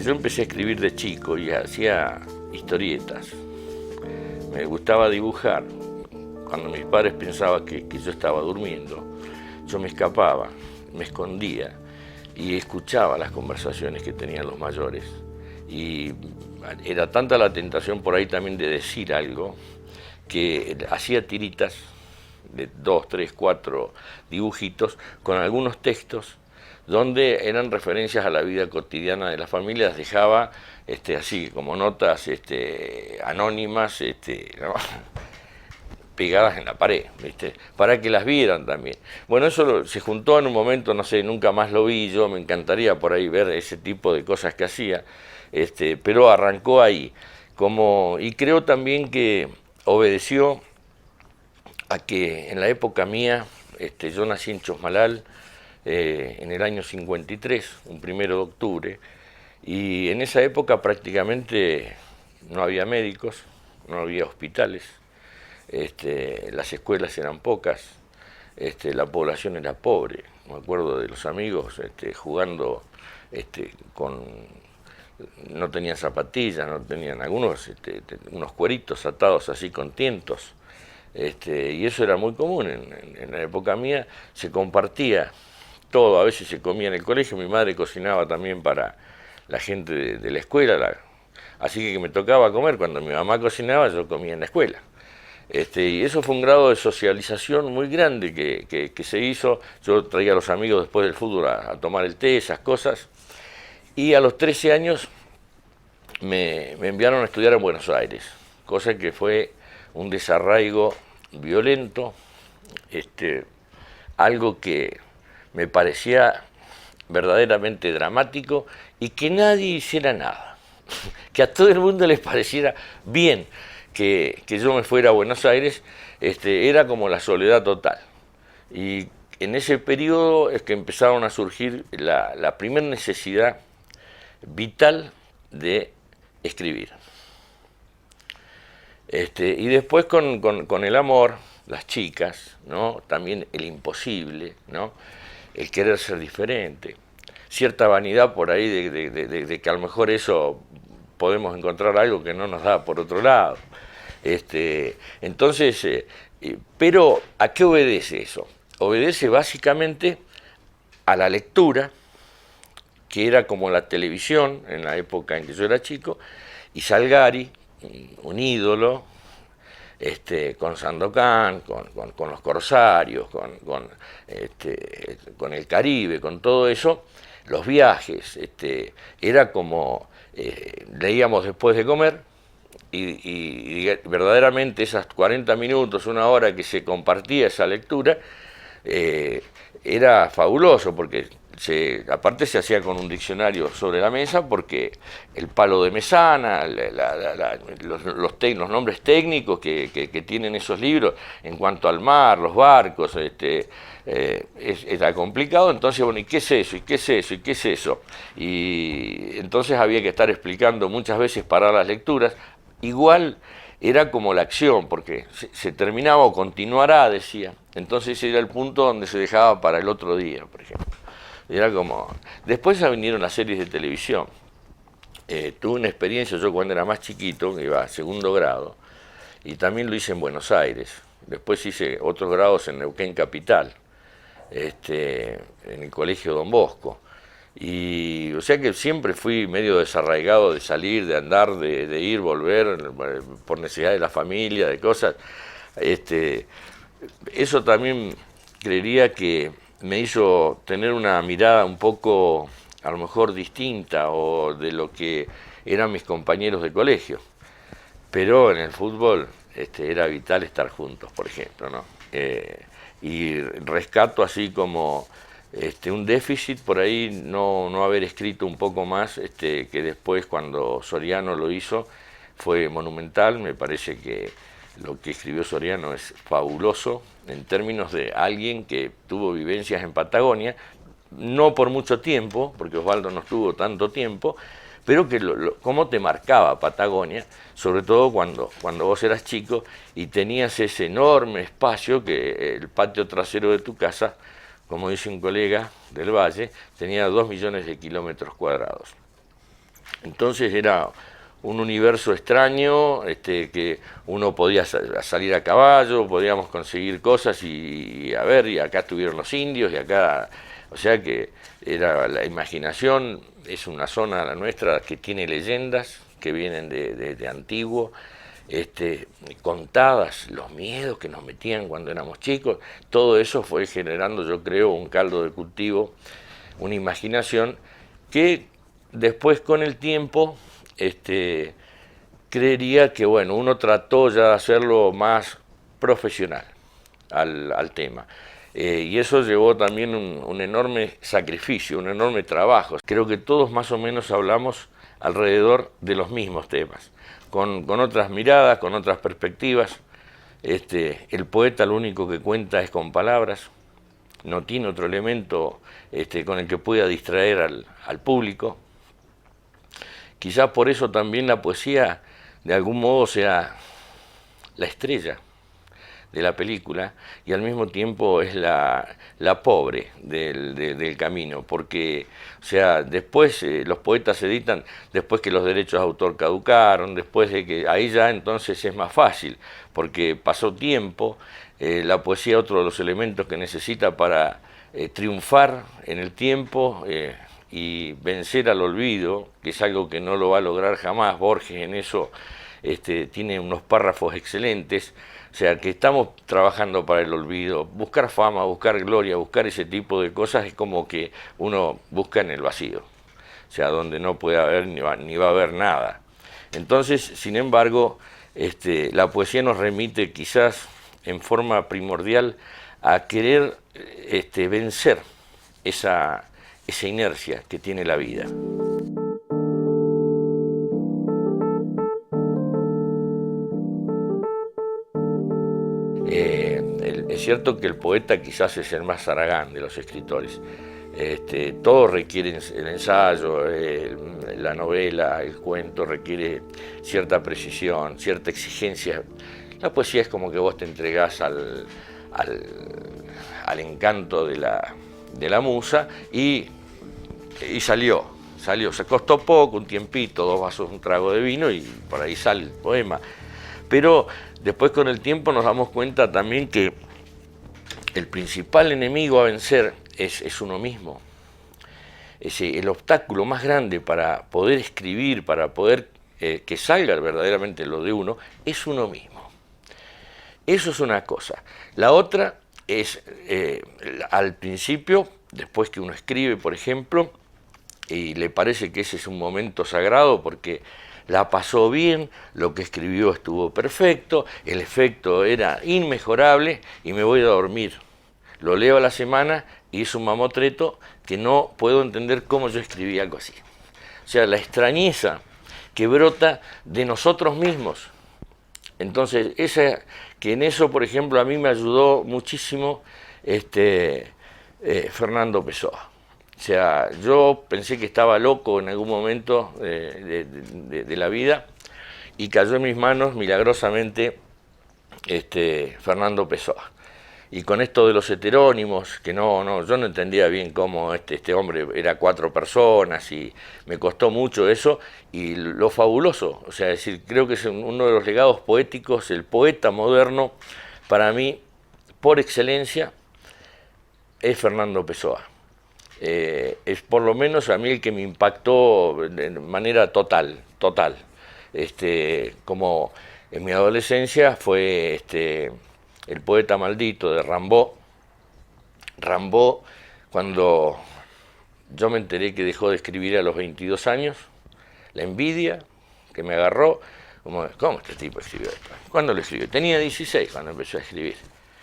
yo empecé a escribir de chico y hacía historietas. Me gustaba dibujar. Cuando mis padres pensaban que yo estaba durmiendo, yo me escapaba, me escondía y escuchaba las conversaciones que tenían los mayores. Y era tanta la tentación por ahí también de decir algo, que hacía tiritas de 2, 3, 4 dibujitos con algunos textos donde eran referencias a la vida cotidiana de las familias, dejaba así como notas anónimas, ¿no? pegadas en la pared, ¿viste? Para que las vieran también. Bueno, eso se juntó en un momento, no sé, nunca más lo vi, yo me encantaría por ahí ver ese tipo de cosas que hacía, pero arrancó ahí. Y creo también que obedeció a que en la época mía, yo nací en Chosmalal en el año 53, un 1 de octubre, y en esa época prácticamente no había médicos, no había hospitales, las escuelas eran pocas, la población era pobre. Me acuerdo de los amigos jugando con... No tenían zapatillas, no tenían algunos, unos cueritos atados así con tientos. Y eso era muy común en la época mía, se compartía todo, a veces se comía en el colegio, mi madre cocinaba también para la gente de la escuela, así que me tocaba comer, cuando mi mamá cocinaba yo comía en la escuela. Y eso fue un grado de socialización muy grande que se hizo. Yo traía a los amigos después del fútbol a tomar el té, esas cosas. Y a los 13 años me enviaron a estudiar en Buenos Aires, cosa que fue un desarraigo violento, algo que me parecía verdaderamente dramático y que nadie hiciera nada, que a todo el mundo les pareciera bien que yo me fuera a Buenos Aires, era como la soledad total. Y en ese periodo es que empezaron a surgir la primera necesidad vital de escribir. Y después con el amor, las chicas, ¿no? También el imposible, ¿no? El querer ser diferente, cierta vanidad por ahí de que a lo mejor eso podemos encontrar algo que no nos da por otro lado. Entonces, pero ¿a qué obedece eso? Obedece básicamente a la lectura, que era como la televisión en la época en que yo era chico, y Salgari, un ídolo, con Sandokan, con los Corsarios, con el Caribe, con todo eso, los viajes, era como leíamos después de comer, y verdaderamente esas 40 minutos, 1 hora que se compartía esa lectura, era fabuloso, porque aparte se hacía con un diccionario sobre la mesa, porque el palo de mesana, los nombres técnicos que tienen esos libros en cuanto al mar, los barcos, era complicado. Entonces, bueno, ¿y qué es eso? ¿Y qué es eso? ¿Y qué es eso? Y entonces había que estar explicando muchas veces para las lecturas. Igual era como la acción, porque se terminaba o continuará, decía. Entonces era el punto donde se dejaba para el otro día, por ejemplo. Era como... Después ya vinieron las series de televisión. Tuve una experiencia, yo cuando era más chiquito, que iba a 2.º grado, y también lo hice en Buenos Aires. Después hice otros grados en Neuquén Capital, en el colegio Don Bosco. Y o sea que siempre fui medio desarraigado de salir, de andar, de ir, volver, por necesidad de la familia, de cosas. Eso también creería que me hizo tener una mirada un poco, a lo mejor distinta, o de lo que eran mis compañeros de colegio. Pero en el fútbol era vital estar juntos, por ejemplo, ¿no? Y rescato así como un déficit por ahí, no haber escrito un poco más, que después cuando Soriano lo hizo fue monumental. Me parece que lo que escribió Soriano es fabuloso en términos de alguien que tuvo vivencias en Patagonia, no por mucho tiempo, porque Osvaldo no estuvo tanto tiempo, pero que cómo te marcaba Patagonia, sobre todo cuando vos eras chico y tenías ese enorme espacio que el patio trasero de tu casa, como dice un colega del Valle, tenía 2 millones de kilómetros cuadrados. Entonces era un universo extraño, que uno podía salir a caballo, podíamos conseguir cosas y a ver, y acá estuvieron los indios, y acá, o sea que era la imaginación, es una zona, la nuestra, que tiene leyendas que vienen de antiguo, contadas, los miedos que nos metían cuando éramos chicos, todo eso fue generando, yo creo, un caldo de cultivo, una imaginación que después con el tiempo, creería que bueno, uno trató ya de hacerlo más profesional al tema. Y eso llevó también un enorme sacrificio, un enorme trabajo. Creo que todos más o menos hablamos alrededor de los mismos temas, con otras miradas, con otras perspectivas. El poeta lo único que cuenta es con palabras, no tiene otro elemento con el que pueda distraer al público. Quizás por eso también la poesía de algún modo sea la estrella de la película y al mismo tiempo es la pobre del camino, porque, o sea, después los poetas se editan después que los derechos de autor caducaron, después de que ahí ya entonces es más fácil, porque pasó tiempo, la poesía es otro de los elementos que necesita para triunfar en el tiempo y vencer al olvido, que es algo que no lo va a lograr jamás. Borges en eso tiene unos párrafos excelentes. O sea, que estamos trabajando para el olvido. Buscar fama, buscar gloria, buscar ese tipo de cosas es como que uno busca en el vacío. O sea, donde no puede haber ni va a haber nada. Entonces, sin embargo, la poesía nos remite quizás en forma primordial a querer vencer esa inercia que tiene la vida. Es cierto que el poeta quizás es el más Aragán de los escritores. Todo requiere el ensayo, la novela, el cuento requiere cierta precisión, cierta exigencia. La poesía es como que vos te entregás al encanto de la musa y salió. Se costó poco, un tiempito, 2 vasos, un trago de vino y por ahí sale el poema. Pero después con el tiempo nos damos cuenta también que el principal enemigo a vencer es uno mismo. El obstáculo más grande para poder escribir, para poder que salga verdaderamente lo de uno, es uno mismo. Eso es una cosa. La otra es, al principio, después que uno escribe, por ejemplo, y le parece que ese es un momento sagrado porque la pasó bien, lo que escribió estuvo perfecto, el efecto era inmejorable y me voy a dormir. Lo leo a la semana y es un mamotreto que no puedo entender cómo yo escribí algo así. O sea, la extrañeza que brota de nosotros mismos. Entonces, que en eso, por ejemplo, a mí me ayudó muchísimo Fernando Pessoa. O sea, yo pensé que estaba loco en algún momento de la vida y cayó en mis manos milagrosamente Fernando Pessoa. Y con esto de los heterónimos, que yo no entendía bien cómo este hombre era 4 personas y me costó mucho eso, y lo fabuloso, o sea, decir, creo que es uno de los legados poéticos, el poeta moderno, para mí, por excelencia, es Fernando Pessoa. Es por lo menos a mí el que me impactó de manera total. Como en mi adolescencia fue El poeta maldito de Rimbaud. Rimbaud, cuando yo me enteré que dejó de escribir a los 22 años, la envidia que me agarró, ¿cómo este tipo escribió esto? ¿Cuándo lo escribió? Tenía 16 cuando empezó a escribir.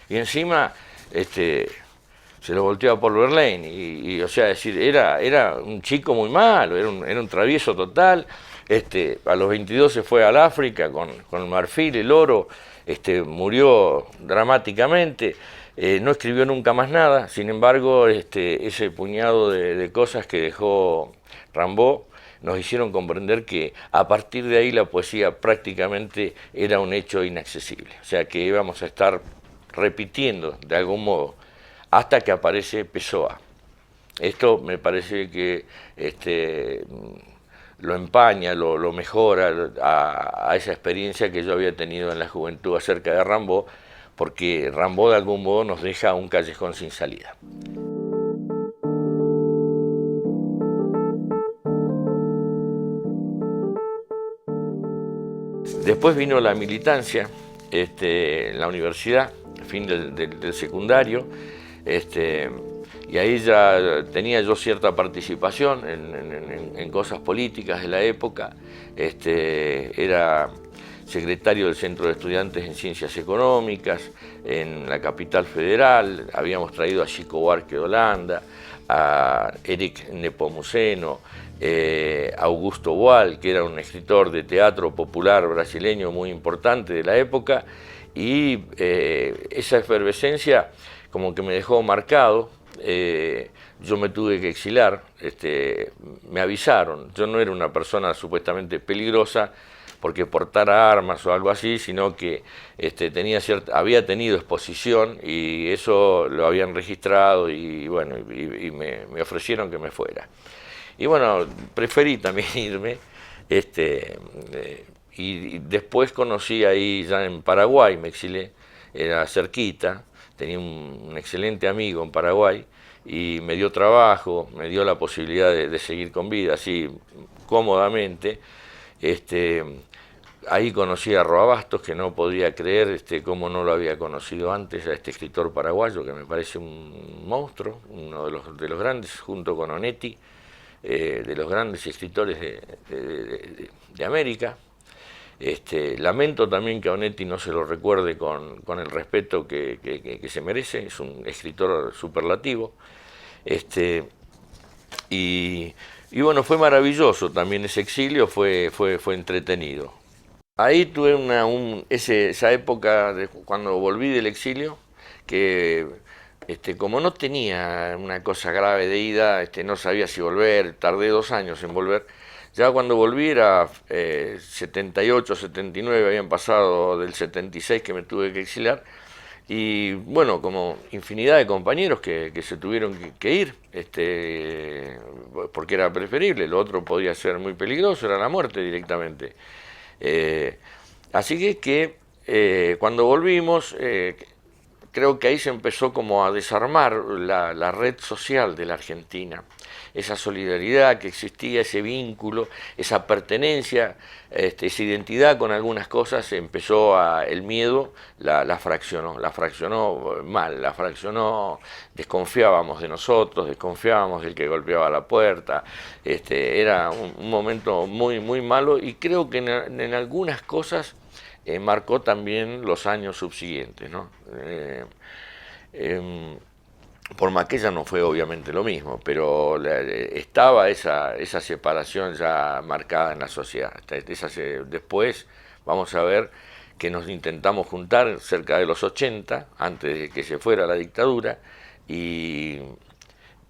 Y encima, se lo volteó a Paul Verlaine, y o sea, decir, era un chico muy malo, era un travieso total. A los 22 se fue al África con el marfil, el oro, murió dramáticamente, no escribió nunca más nada. Sin embargo, ese puñado de cosas que dejó Rimbaud nos hicieron comprender que a partir de ahí la poesía prácticamente era un hecho inaccesible, o sea que íbamos a estar repitiendo de algún modo hasta que aparece Pessoa. Esto me parece que lo empaña, lo mejora a esa experiencia que yo había tenido en la juventud acerca de Rimbaud, porque Rimbaud de algún modo nos deja un callejón sin salida. Después vino la militancia en la universidad, fin del secundario, y ahí ya tenía yo cierta participación en cosas políticas de la época. Era secretario del Centro de Estudiantes en Ciencias Económicas en la capital federal. Habíamos traído a Chico Buarque de Holanda, a Eric Nepomuceno, Augusto Boal, que era un escritor de teatro popular brasileño muy importante de la época, y esa efervescencia como que me dejó marcado. Yo me tuve que exiliar, me avisaron, yo no era una persona supuestamente peligrosa porque portara armas o algo así, sino que había tenido exposición y eso lo habían registrado y bueno, y me ofrecieron que me fuera. Y bueno, preferí también irme, y después conocí ahí ya en Paraguay, me exilé, era cerquita, tenía un excelente amigo en Paraguay y me dio trabajo, me dio la posibilidad de seguir con vida, así cómodamente. Ahí conocí a Roa Bastos, que no podía creer cómo no lo había conocido antes, a este escritor paraguayo que me parece un monstruo, uno de los grandes, junto con Onetti, de los grandes escritores de América. Lamento también que a Onetti no se lo recuerde con el respeto que se merece, es un escritor superlativo. Y bueno, fue maravilloso también ese exilio, fue entretenido. Ahí tuve esa época cuando volví del exilio, que como no tenía una cosa grave de ida, no sabía si volver, tardé 2 años en volver. Ya cuando volví era 78, 79, habían pasado del 76 que me tuve que exiliar. Y bueno, como infinidad de compañeros que se tuvieron que ir, porque era preferible, lo otro podía ser muy peligroso, era la muerte directamente. Así que cuando volvimos, creo que ahí se empezó como a desarmar la red social de la Argentina, esa solidaridad que existía, ese vínculo, esa pertenencia, esa identidad con algunas cosas, el miedo la fraccionó mal, la fraccionó, desconfiábamos de nosotros, desconfiábamos del que golpeaba la puerta, era un momento muy, muy malo y creo que en algunas cosas marcó también los años subsiguientes, ¿no? Por Maquella no fue obviamente lo mismo, pero estaba esa separación ya marcada en la sociedad. Después vamos a ver que nos intentamos juntar cerca de los 80, antes de que se fuera la dictadura, y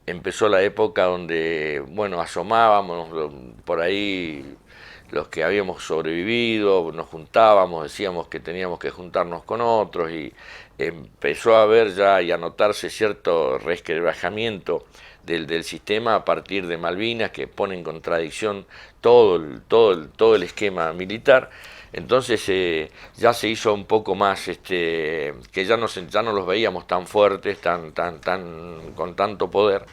empezó la época donde, bueno, asomábamos por ahí los que habíamos sobrevivido, nos juntábamos, decíamos que teníamos que juntarnos con otros y empezó a haber ya y a notarse cierto resquebrajamiento del sistema a partir de Malvinas, que pone en contradicción todo el esquema militar. Entonces ya se hizo un poco más, que ya no los veíamos tan fuertes, con tanto poder.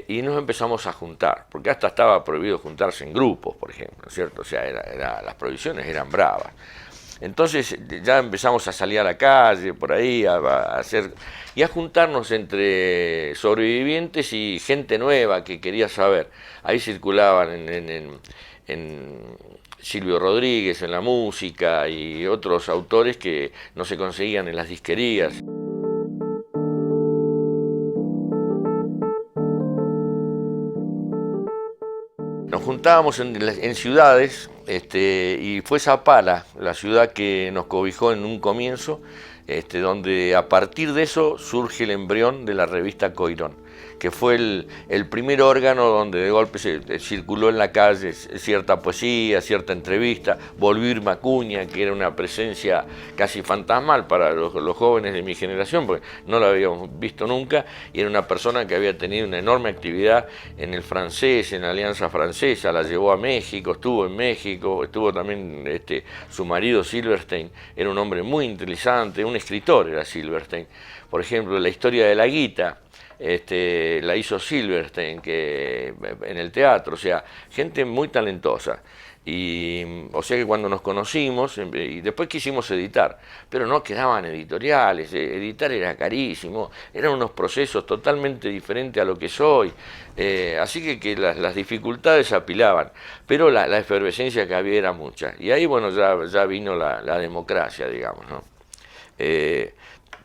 Y nos empezamos a juntar, porque hasta estaba prohibido juntarse en grupos, por ejemplo, ¿cierto? O sea, las prohibiciones eran bravas. Entonces ya empezamos a salir a la calle, por ahí, a hacer y a juntarnos entre sobrevivientes y gente nueva que quería saber. Ahí circulaban en Silvio Rodríguez en la música y otros autores que no se conseguían en las disquerías. Nos juntábamos en ciudades y fue Zapala, la ciudad que nos cobijó en un comienzo, donde a partir de eso surge el embrión de la revista Coirón, que fue el primer órgano donde de golpe se circuló en la calle cierta poesía, cierta entrevista. Volvió Irma Acuña, que era una presencia casi fantasmal para los jóvenes de mi generación, porque no la habíamos visto nunca, y era una persona que había tenido una enorme actividad en el francés, en la Alianza Francesa, la llevó a México, estuvo en México, estuvo también su marido Silverstein, era un hombre muy interesante, un escritor era Silverstein. Por ejemplo, la historia de la guita, la hizo Silverstein en el teatro, o sea, gente muy talentosa. O sea que cuando nos conocimos, y después quisimos editar, pero no quedaban editoriales, editar era carísimo, eran unos procesos totalmente diferentes a lo que soy, así que las dificultades se apilaban, pero la efervescencia que había era mucha, y ahí bueno ya vino la democracia, digamos, ¿no?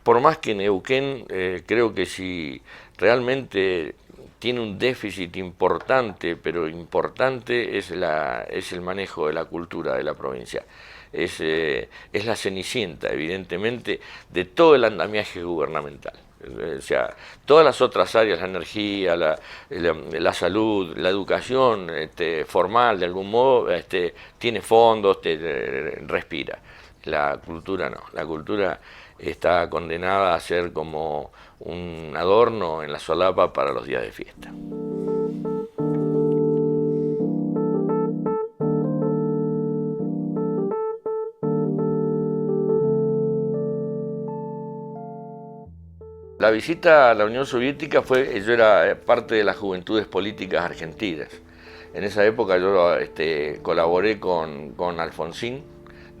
Por más que Neuquén, creo que si realmente tiene un déficit importante, pero importante es el manejo de la cultura de la provincia. Es la cenicienta, evidentemente, de todo el andamiaje gubernamental. O sea, todas las otras áreas, la energía, la salud, la educación formal, de algún modo, tiene fondos, respira. La cultura no, la cultura está condenada a ser como un adorno en la solapa para los días de fiesta. La visita a la Unión Soviética yo era parte de las Juventudes Políticas Argentinas. En esa época yo colaboré con Alfonsín.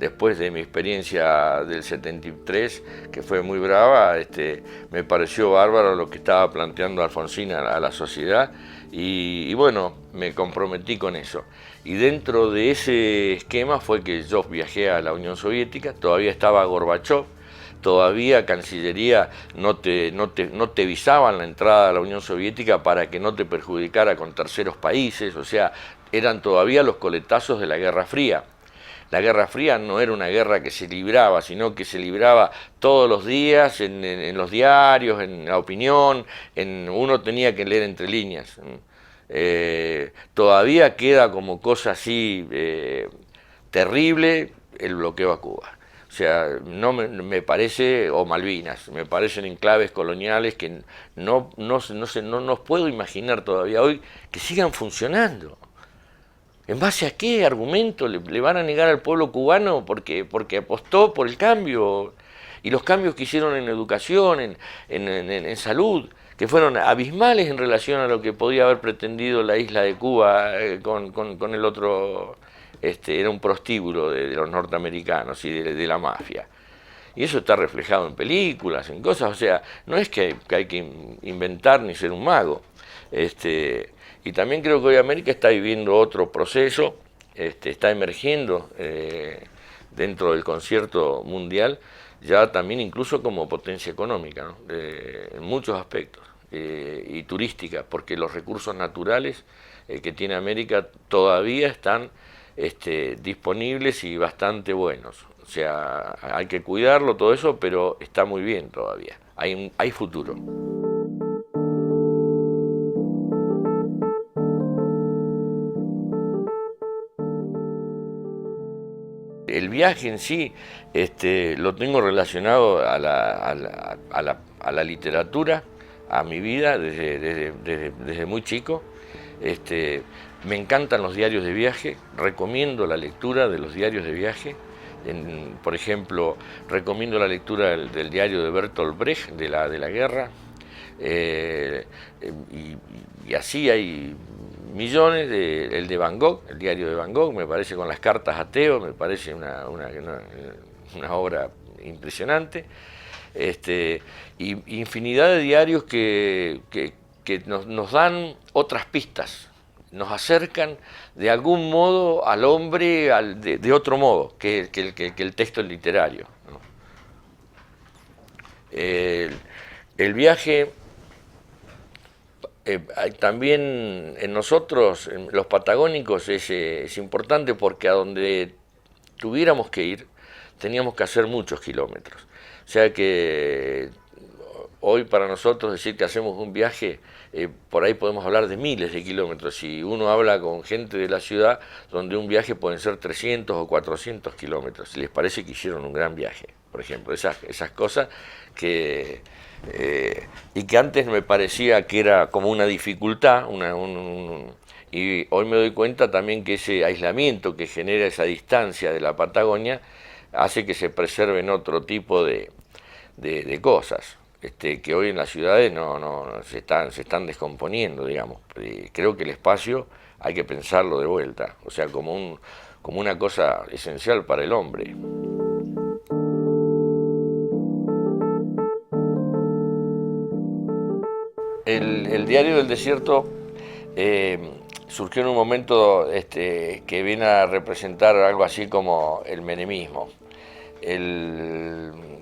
Después de mi experiencia del 73, que fue muy brava, me pareció bárbaro lo que estaba planteando Alfonsín a la sociedad y bueno, me comprometí con eso. Y dentro de ese esquema fue que yo viajé a la Unión Soviética, todavía estaba Gorbachov, todavía Cancillería no te visaban la entrada a la Unión Soviética para que no te perjudicara con terceros países, o sea, eran todavía los coletazos de la Guerra Fría. La Guerra Fría no era una guerra que se libraba, sino que se libraba todos los días en los diarios, en la opinión, uno tenía que leer entre líneas. Todavía queda como cosa así terrible el bloqueo a Cuba. O sea, no me parece, o Malvinas, me parecen enclaves coloniales que no nos puedo imaginar todavía hoy que sigan funcionando. ¿En base a qué argumento le van a negar al pueblo cubano porque apostó por el cambio? Y los cambios que hicieron en educación, en salud, que fueron abismales en relación a lo que podía haber pretendido la isla de Cuba con el otro, era un prostíbulo de los norteamericanos y de la mafia. Y eso está reflejado en películas, en cosas, o sea, no es que hay que inventar ni ser un mago. Y también creo que hoy América está viviendo otro proceso, está emergiendo dentro del concierto mundial, ya también incluso como potencia económica, ¿no? En muchos aspectos, y turística, porque los recursos naturales que tiene América todavía están disponibles y bastante buenos. O sea, hay que cuidarlo, todo eso, pero está muy bien todavía, hay futuro. El viaje en sí lo tengo relacionado a la literatura, a mi vida desde muy chico. Me encantan los diarios de viaje, recomiendo la lectura de los diarios de viaje. Por ejemplo, recomiendo la lectura del diario de Bertolt Brecht, de la guerra, y así hay millones, el de Van Gogh, el diario de Van Gogh, me parece, con las cartas a Theo, me parece una obra impresionante, y infinidad de diarios que nos dan otras pistas, nos acercan de algún modo al hombre de otro modo que el texto literario, ¿no? El viaje También en nosotros, en los patagónicos, es importante porque a donde tuviéramos que ir, teníamos que hacer muchos kilómetros. O sea que hoy para nosotros decir que hacemos un viaje, por ahí podemos hablar de miles de kilómetros. Si uno habla con gente de la ciudad, donde un viaje pueden ser 300 o 400 kilómetros, si les parece que hicieron un gran viaje, por ejemplo, esas cosas que... y que antes me parecía que era como una dificultad, y hoy me doy cuenta también que ese aislamiento que genera esa distancia de la Patagonia hace que se preserven otro tipo de cosas, que hoy en las ciudades no se están descomponiendo, digamos. Creo que el espacio hay que pensarlo de vuelta, o sea, como una cosa esencial para el hombre. El diario del desierto eh, surgió en un momento que viene a representar algo así como el menemismo.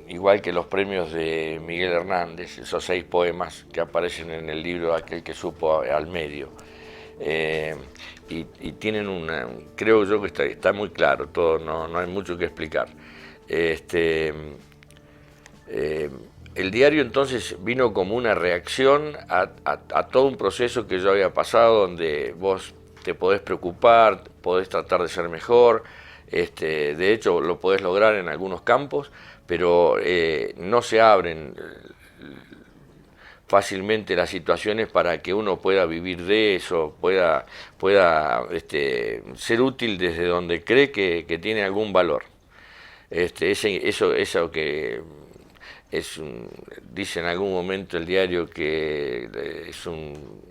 Igual que los premios de Miguel Hernández, esos 6 poemas que aparecen en el libro Aquel que supo al medio. Eh, y tienen creo yo que está muy claro, todo, no hay mucho que explicar. Este, eh, el diario entonces vino como una reacción a todo un proceso que yo había pasado, donde vos te podés preocupar, podés tratar de ser mejor, de hecho lo podés lograr en algunos campos, pero no se abren fácilmente las situaciones para que uno pueda vivir de eso, pueda ser útil desde donde cree que tiene algún valor. Eso que dice en algún momento el diario que es un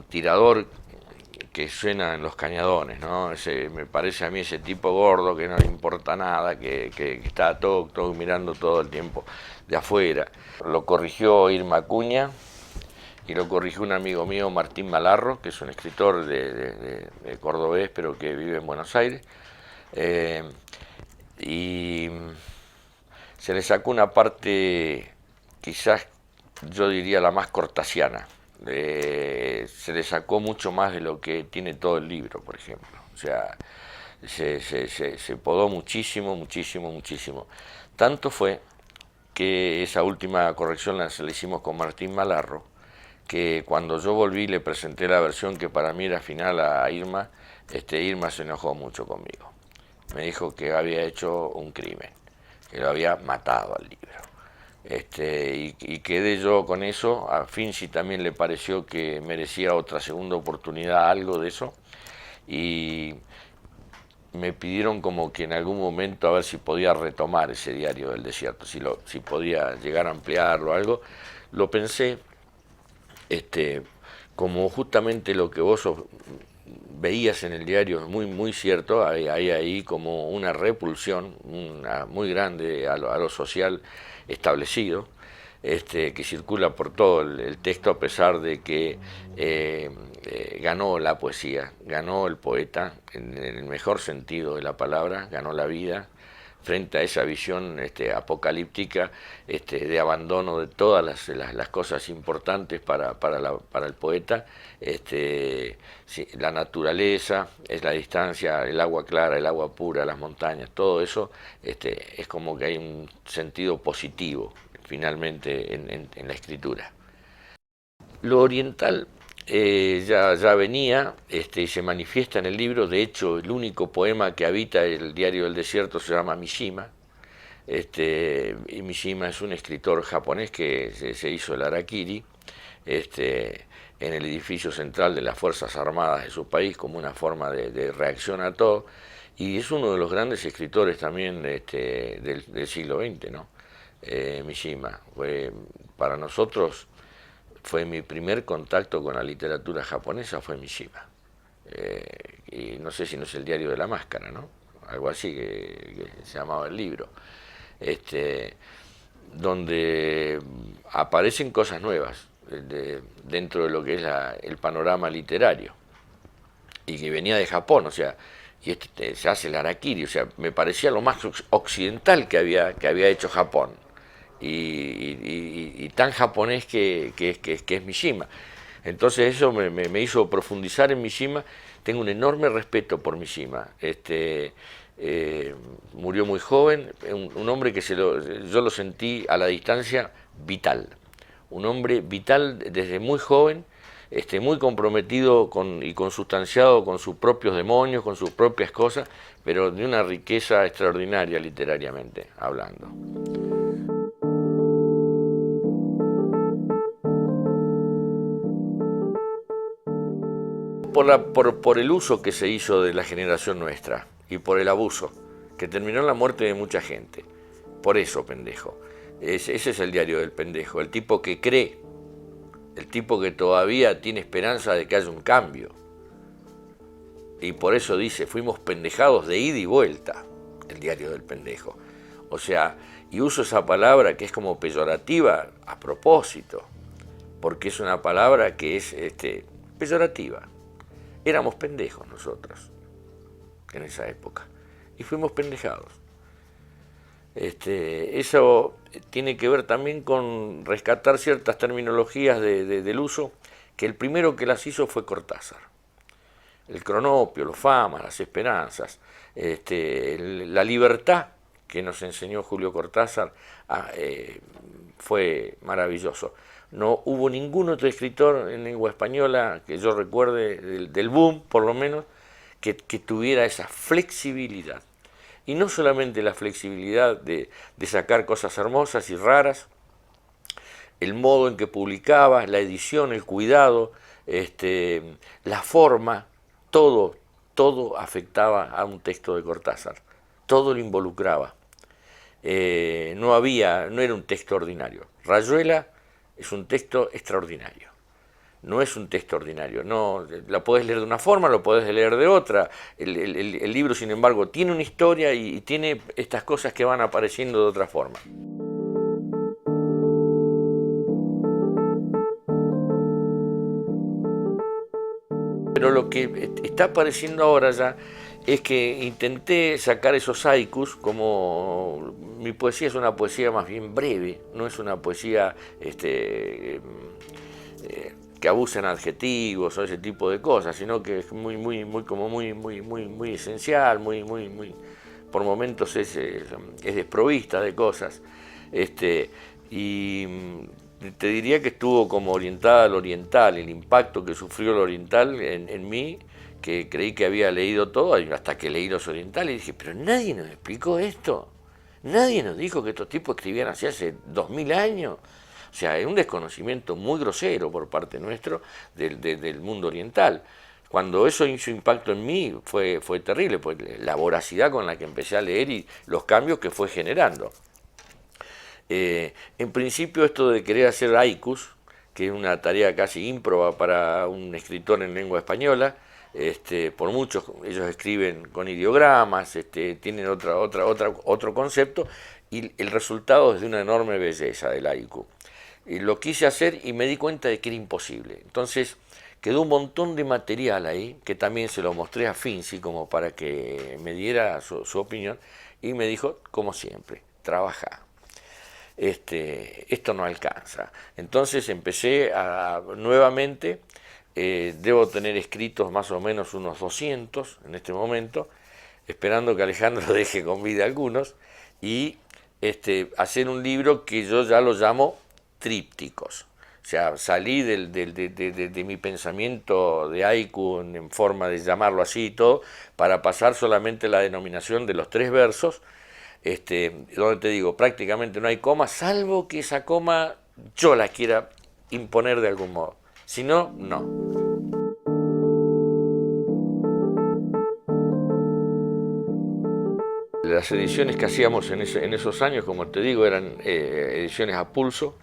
tirador que suena en los cañadones, ¿no? Me parece a mí ese tipo gordo que no le importa nada, que está todo mirando todo el tiempo de afuera. Lo corrigió Irma Acuña y lo corrigió un amigo mío, Martín Malarro, que es un escritor de cordobés, pero que vive en Buenos Aires. Y se le sacó una parte, quizás yo diría la más cortasiana. Se le sacó mucho más de lo que tiene todo el libro, por ejemplo. O sea, se podó muchísimo, muchísimo, muchísimo. Tanto fue que esa última corrección la hicimos con Martín Malarro, que cuando yo volví le presenté la versión que para mí era final a Irma, Irma se enojó mucho conmigo. Me dijo que había hecho un crimen, que lo había matado al libro. Y quedé yo con eso. A Finzi también le pareció que merecía otra segunda oportunidad, algo de eso, y me pidieron como que en algún momento a ver si podía retomar ese diario del desierto, si podía llegar a ampliarlo o algo. Lo pensé, como justamente lo que vos veías en el diario es muy, muy cierto. Hay ahí como una repulsión muy grande a lo social establecido, que circula por todo el texto, a pesar de que ganó la poesía, ganó el poeta, en el mejor sentido de la palabra, ganó la vida, frente a esa visión apocalíptica, de abandono de todas las cosas importantes para el poeta. Sí, la naturaleza, es la distancia, el agua clara, el agua pura, las montañas, todo eso, es como que hay un sentido positivo finalmente en la escritura. Lo oriental ya venía, y se manifiesta en el libro. De hecho, el único poema que habita el diario del desierto se llama Mishima. Y Mishima es un escritor japonés que se hizo el harakiri en el edificio central de las Fuerzas Armadas de su país, como una forma de reacción a todo. Y es uno de los grandes escritores también del siglo XX, ¿no? Mishima para nosotros fue mi primer contacto con la literatura japonesa, fue Mishima. Y no sé si no es el diario de la máscara, ¿no? Algo así que se llamaba el libro. Donde aparecen cosas nuevas dentro de lo que es el panorama literario. Y que venía de Japón, o sea, y se hace el harakiri, o sea, me parecía lo más occidental que había hecho Japón. Y tan japonés que es Mishima. Entonces eso me hizo profundizar en Mishima. Tengo un enorme respeto por Mishima. Murió muy joven, un hombre que yo lo sentí a la distancia vital. Un hombre vital desde muy joven, muy comprometido y consustanciado con sus propios demonios, con sus propias cosas, pero de una riqueza extraordinaria literariamente hablando. Por el uso que se hizo de la generación nuestra y por el abuso, que terminó en la muerte de mucha gente. Por eso, pendejo. Ese es el diario del pendejo, el tipo que cree, el tipo que todavía tiene esperanza de que haya un cambio. Y por eso dice, fuimos pendejados de ida y vuelta, el diario del pendejo. O sea, y uso esa palabra que es como peyorativa a propósito, porque es una palabra que es peyorativa. Éramos pendejos nosotros en esa época y fuimos pendejados. Eso tiene que ver también con rescatar ciertas terminologías del uso, que el primero que las hizo fue Cortázar. El cronopio, los famas, las esperanzas, la libertad que nos enseñó Julio Cortázar fue maravilloso. No hubo ningún otro escritor en lengua española que yo recuerde, del boom por lo menos, que tuviera esa flexibilidad. Y no solamente la flexibilidad de sacar cosas hermosas y raras, el modo en que publicaba, la edición, el cuidado, la forma, todo afectaba a un texto de Cortázar, todo lo involucraba. No era un texto ordinario. Rayuela es un texto extraordinario. No es un texto ordinario, no, la podés leer de una forma, lo podés leer de otra. El libro, sin embargo, tiene una historia y tiene estas cosas que van apareciendo de otra forma. Pero lo que está apareciendo ahora ya es que intenté sacar esos haikus, como mi poesía es una poesía más bien breve, no es una poesía que abusen adjetivos o ese tipo de cosas, sino que es muy esencial, muy por momentos es desprovista de cosas. Y te diría que estuvo como orientada al oriental, el impacto que sufrió el oriental en mí, que creí que había leído todo, hasta que leí los orientales y dije, pero nadie nos explicó esto, nadie nos dijo que estos tipos escribían así hace 2000 años. O sea, es un desconocimiento muy grosero por parte nuestro del mundo oriental. Cuando eso hizo impacto en mí fue terrible, pues la voracidad con la que empecé a leer y los cambios que fue generando. En principio esto de querer hacer haikus, que es una tarea casi ímproba para un escritor en lengua española, por muchos ellos escriben con ideogramas, tienen otro concepto, y el resultado es de una enorme belleza del haiku. Lo quise hacer y me di cuenta de que era imposible. Entonces quedó un montón de material ahí, que también se lo mostré a Finzi como para que me diera su opinión, y me dijo, como siempre, trabaja. Esto no alcanza. Entonces empecé nuevamente, debo tener escritos más o menos unos 200 en este momento, esperando que Alejandro deje con vida algunos, y hacer un libro que yo ya lo llamo trípticos. O sea, salí de mi pensamiento de haiku en forma de llamarlo así y todo, para pasar solamente la denominación de los 3 versos, donde te digo, prácticamente no hay coma, salvo que esa coma yo la quiera imponer de algún modo. Si no, no. Las ediciones que hacíamos en esos años, como te digo, eran ediciones a pulso.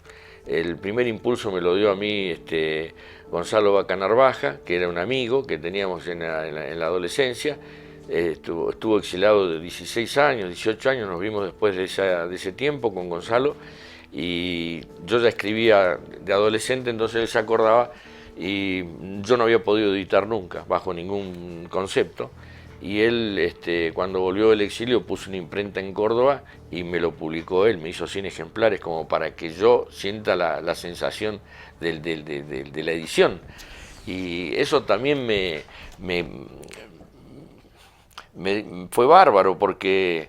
El primer impulso me lo dio a mí Gonzalo Bacanarvaja, que era un amigo que teníamos en la adolescencia. Estuvo exiliado de 16 años, 18 años, nos vimos después de ese tiempo con Gonzalo, y yo ya escribía de adolescente, entonces él se acordaba, y yo no había podido editar nunca, bajo ningún concepto, y él cuando volvió del exilio puso una imprenta en Córdoba y me lo publicó él, me hizo 100 ejemplares como para que yo sienta la sensación de la edición. Y eso también fue bárbaro porque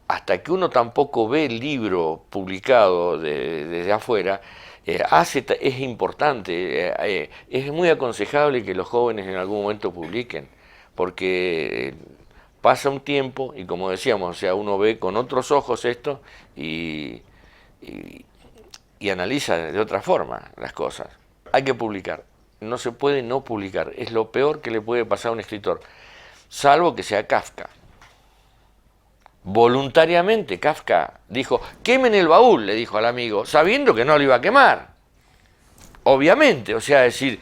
hasta que uno tampoco ve el libro publicado desde afuera, es importante, es muy aconsejable que los jóvenes en algún momento publiquen, porque pasa un tiempo y como decíamos, o sea, uno ve con otros ojos esto y, y analiza de otra forma las cosas. Hay que publicar, no se puede no publicar, es lo peor que le puede pasar a un escritor, salvo que sea Kafka. Voluntariamente Kafka dijo, quemen el baúl, le dijo al amigo, sabiendo que no lo iba a quemar. Obviamente, o sea, decir,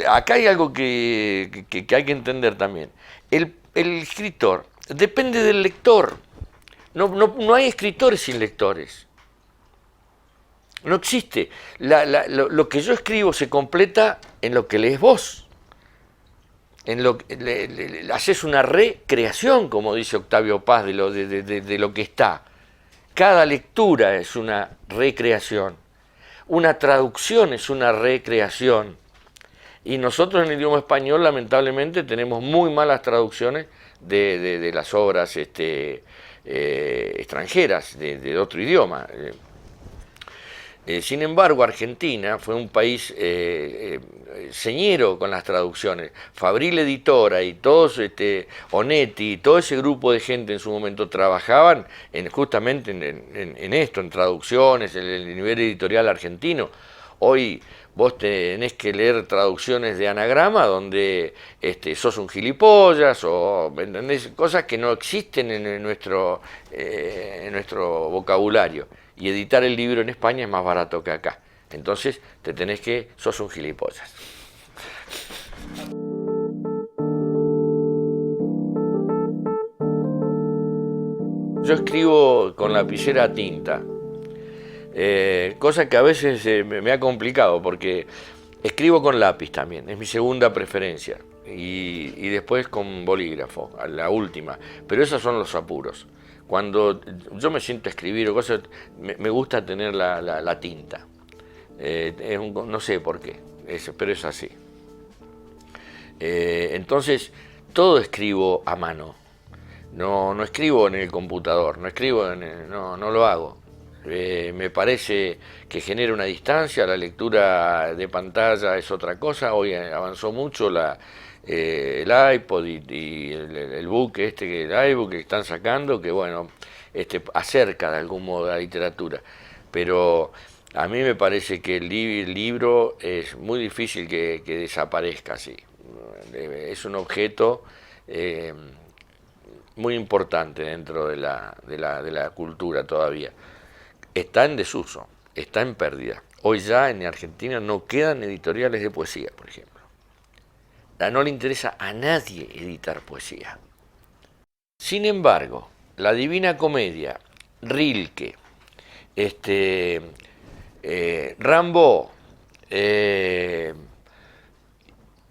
acá hay algo que hay que entender también. El escritor depende del lector. No hay escritores sin lectores. No existe. Lo que yo escribo se completa en lo que lees vos. Haces una recreación, como dice Octavio Paz, de lo que está. Cada lectura es una recreación. Una traducción es una recreación. Y nosotros en el idioma español, lamentablemente, tenemos muy malas traducciones de las obras extranjeras, de otro idioma. Sin embargo, Argentina fue un país señero con las traducciones. Fabril Editora y todos, Onetti y todo ese grupo de gente en su momento trabajaban justamente en esto, en traducciones, en el nivel editorial argentino. Hoy vos tenés que leer traducciones de anagrama donde sos un gilipollas o ¿entendés? Cosas que no existen en nuestro vocabulario. Y editar el libro en España es más barato que acá. Entonces sos un gilipollas. Yo escribo con lapicera a tinta, cosa que a veces me ha complicado porque escribo con lápiz también, es mi segunda preferencia, y después con bolígrafo, a la última, pero esos son los apuros. Cuando yo me siento a escribir o cosas, me gusta tener la tinta. No sé por qué, pero es así. Entonces, todo escribo a mano. No escribo en el computador, no lo hago. Me parece que genera una distancia, la lectura de pantalla es otra cosa. Hoy avanzó mucho el iPod y el book el iBook que están sacando, que bueno, acerca de algún modo la literatura, pero a mí me parece que el libro es muy difícil que desaparezca así. Es un objeto muy importante dentro de la cultura todavía. Está en desuso, está en pérdida. Hoy ya en Argentina no quedan editoriales de poesía, por ejemplo. No le interesa a nadie editar poesía. Sin embargo, la Divina Comedia, Rilke, Rimbaud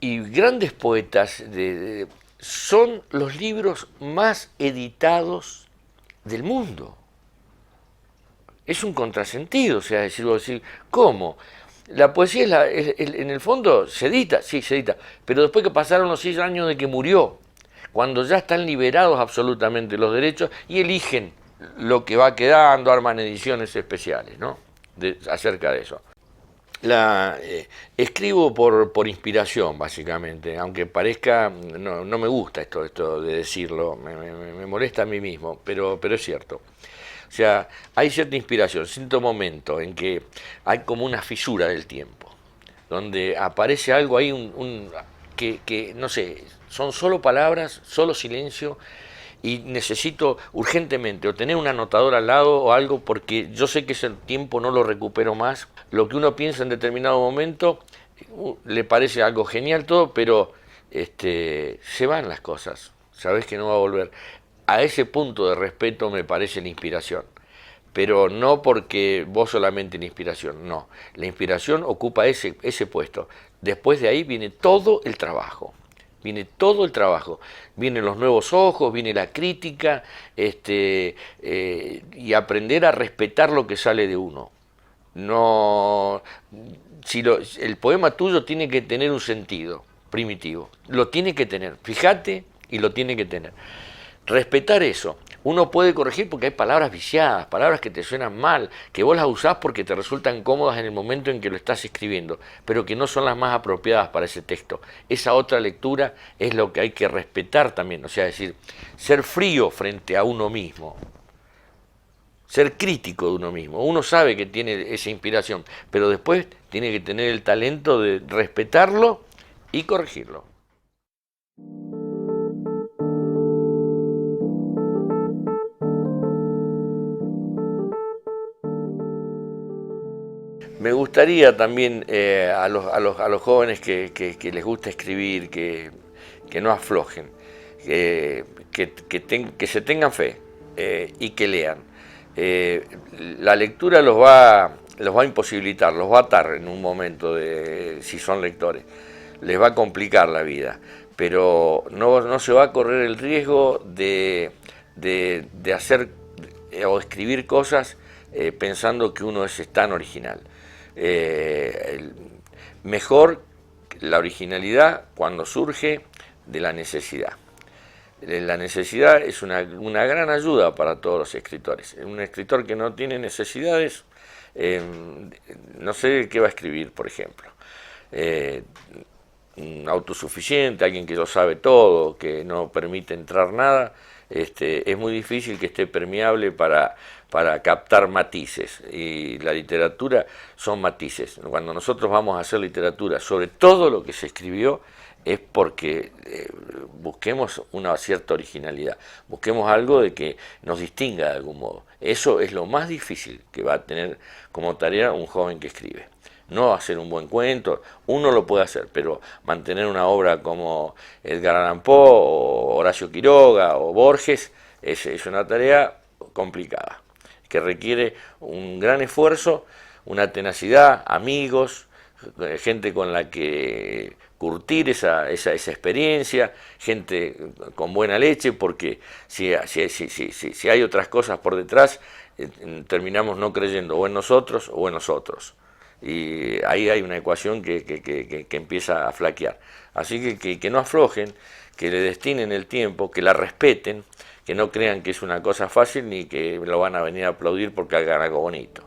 y grandes poetas son los libros más editados del mundo. Es un contrasentido, o sea, decir, ¿cómo? La poesía en el fondo se edita, sí, se edita, pero después que pasaron los 6 años de que murió, cuando ya están liberados absolutamente los derechos y eligen lo que va quedando, arman ediciones especiales, ¿no? Acerca de eso. Escribo por inspiración, básicamente, aunque parezca, no me gusta esto de decirlo, me molesta a mí mismo, pero es cierto. O sea, hay cierta inspiración, cierto momento en que hay como una fisura del tiempo, donde aparece algo ahí que no sé, son solo palabras, solo silencio, y necesito urgentemente o tener un anotador al lado o algo, porque yo sé que ese tiempo no lo recupero más. Lo que uno piensa en determinado momento le parece algo genial todo, pero se van las cosas, sabes que no va a volver. A ese punto de respeto me parece la inspiración, pero no porque vos solamente la inspiración, no. La inspiración ocupa ese puesto. Después de ahí viene todo el trabajo. viene todo el trabajo, vienen los nuevos ojos, viene la crítica, y aprender a respetar lo que sale de uno. No, el poema tuyo tiene que tener un sentido primitivo, lo tiene que tener, fíjate, y lo tiene que tener. Respetar eso. Uno puede corregir porque hay palabras viciadas, palabras que te suenan mal, que vos las usás porque te resultan cómodas en el momento en que lo estás escribiendo, pero que no son las más apropiadas para ese texto. Esa otra lectura es lo que hay que respetar también, o sea, decir, ser frío frente a uno mismo, ser crítico de uno mismo. Uno sabe que tiene esa inspiración, pero después tiene que tener el talento de respetarlo y corregirlo. Me gustaría también a los jóvenes que les gusta escribir, que no aflojen, que se tengan fe y que lean. La lectura los va a imposibilitar, los va a atar en un momento, si son lectores, les va a complicar la vida, pero no se va a correr el riesgo de hacer o escribir cosas pensando que uno es tan original. Mejor la originalidad cuando surge de la necesidad. La necesidad es una gran ayuda para todos los escritores. Un escritor que no tiene necesidades, no sé qué va a escribir, por ejemplo. Un autosuficiente, alguien que lo sabe todo, que no permite entrar nada, es muy difícil que esté permeable para captar matices, y la literatura son matices. Cuando nosotros vamos a hacer literatura sobre todo lo que se escribió, es porque busquemos una cierta originalidad, busquemos algo de que nos distinga de algún modo. Eso es lo más difícil que va a tener como tarea un joven que escribe. No hacer un buen cuento, uno lo puede hacer, pero mantener una obra como Edgar Allan Poe, o Horacio Quiroga, o Borges, es una tarea complicada, que requiere un gran esfuerzo, una tenacidad, amigos, gente con la que curtir esa experiencia, gente con buena leche, porque si hay otras cosas por detrás, terminamos no creyendo o en nosotros o en nosotros. Y ahí hay una ecuación que empieza a flaquear. Así que no aflojen, que le destinen el tiempo, que la respeten, que no crean que es una cosa fácil ni que lo van a venir a aplaudir porque hagan algo bonito.